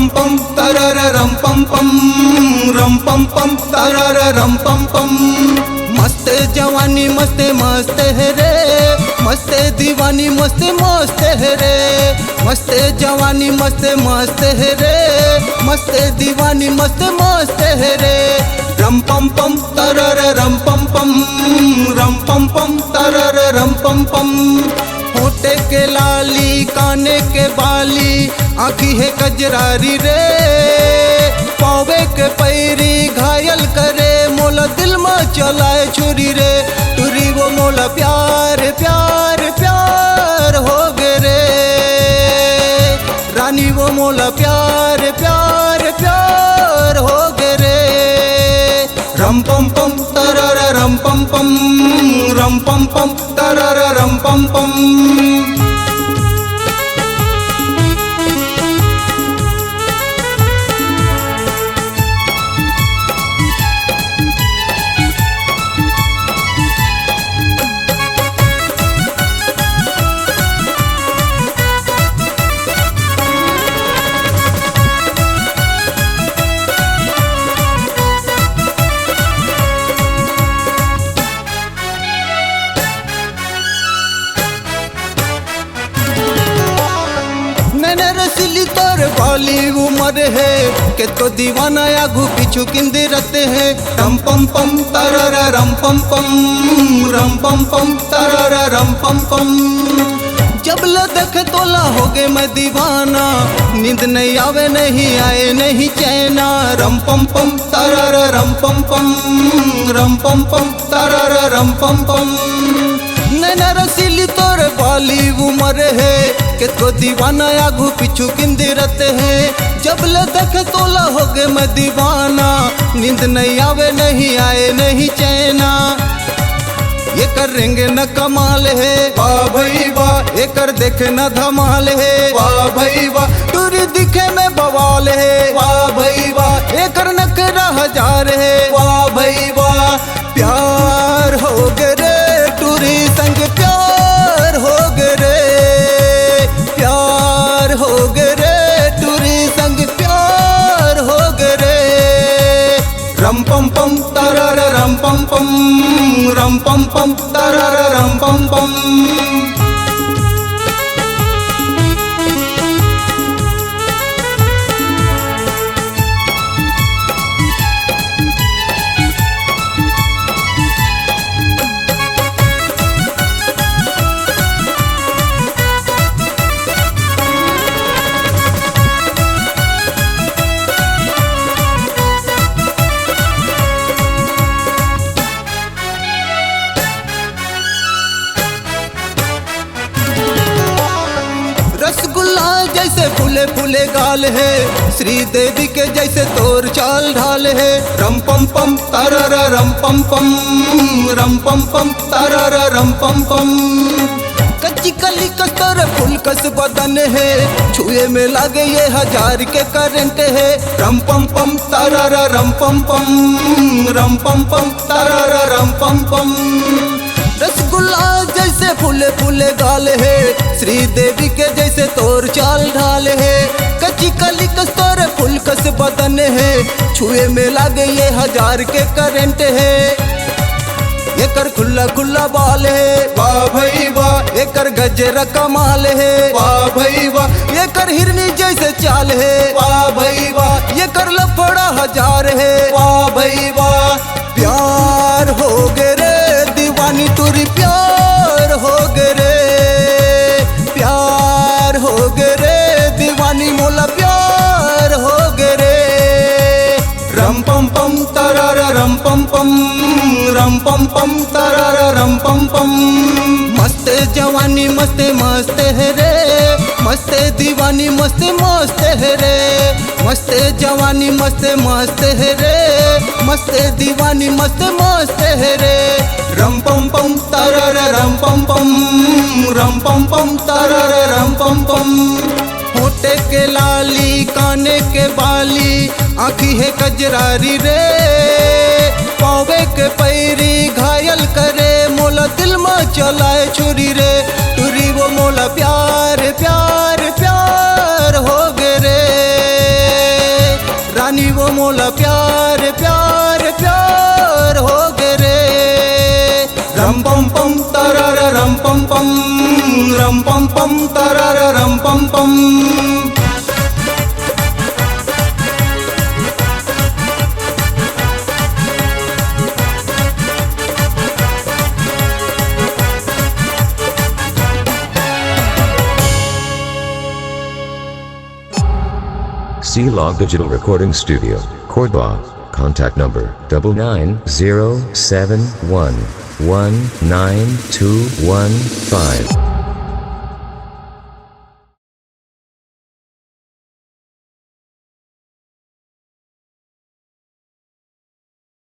पम पम तरर रम पम पम तरर रम पम पम। मस्त जवानी मस्त मस्त है रे, मस्त दीवानी मस्त मस्त है रे, मस्त जवानी मस्त मस्त है रे, मस्त दीवानी मस्त मस्त है रे। रम पम तरर रम पम तरर रम पम। होठे के लाली काने के बाली आँखी है कजरारी रे, पावे के पैरी घायल करे मोला दिल में चलाए छुरी रे। टुरी वो मोला प्यार प्यार प्यार हो गे रे, रानी वो मोला प्यार प्यार प्यार हो गे रे। रम पम तरर रम पम तरर रम पम। रसीली तोर वाली उम्र है के तो दीवाना आगू पीछू किंदे रहते हैं। रम पम तरर रम पम तरर रम पम। जब ल देखे तोला हो गए मैं दीवाना, नींद नहीं आवे नहीं आए नहीं चैना। रम पम तरर रम पम तरर रम पम। नैना रसीली तोर वाली उम्र है के तो दीवाना आगू पीछू किंदे रहते हैं। जब ल देखे तोला हो गए मैं दीवाना, नींद नहीं आवे नहीं आए नहीं चैना। ये करेंगे न कमाल है वाह भाई वाह, ये कर देखे न धमाल है वाह भाई वाह। टूरी दिखे में बवाल है वाह भाई वाह, ये कर नखरा हजार है वाह भाई वाह। प्यार हो गए रे टूरी संग प्यार हो गए रे, प्यार हो गए रे टूरी संग प्यार हो गए रे। रम पम तरर रम पम तरर रम पम। रसगुल्ला जैसे फूले फूले गाल है, श्री देवी के जैसे तोर चाल ढाल है। रम पम तरर रम पम तरर रम पम। कच्ची कली कस्तर फूल कस बदन है, छुए में लागे ये हजार के करंट है। रम पम तरर रम पम तरर रम पम। रसगुल्ला जैसे फूले फूले गाल है, श्री देवी के जैसे तोर चाल ढाल है। कच्ची कली कस्तोर फूल कस बदन है, छुए में लागे ये हजार के करंट है। ये कर खुला खुला बाल है वाह भाई वाह, ये कर गजरा कमाल है वाह भाई वाह। ये कर हिरनी जैसे चाल है वाह भाई वाह, ये कर लफड़ा हजार है वाह भाई वाह। प्यार हो गए रे दीवानी तुरी प्यार हो गए रे, प्यार हो गए रे दीवानी मोला प्यार हो गए रे। रम पम तरर रम पम तरर रम पम। मस्त जवानी मस्त मस्त है रे, मस्त दीवानी मस्त मस्त है रे, मस्त जवानी मस्त मस्त है रे, मस्त दीवानी मस्त मस्त है रे। रम पम तरर रम पम तरर रम पम। होठे के लाली काने के बाली आँखी है कजरारी रे, पावे के पैरी घायल करे मोला दिल में चलाए छुरी रे। टुरी वो मोला प्यार प्यार प्यार हो गे रे। pam tarara ram pam pam tarara ram pam pam. C-Log Digital Recording Studio, Cordoba. Contact number 9907119215.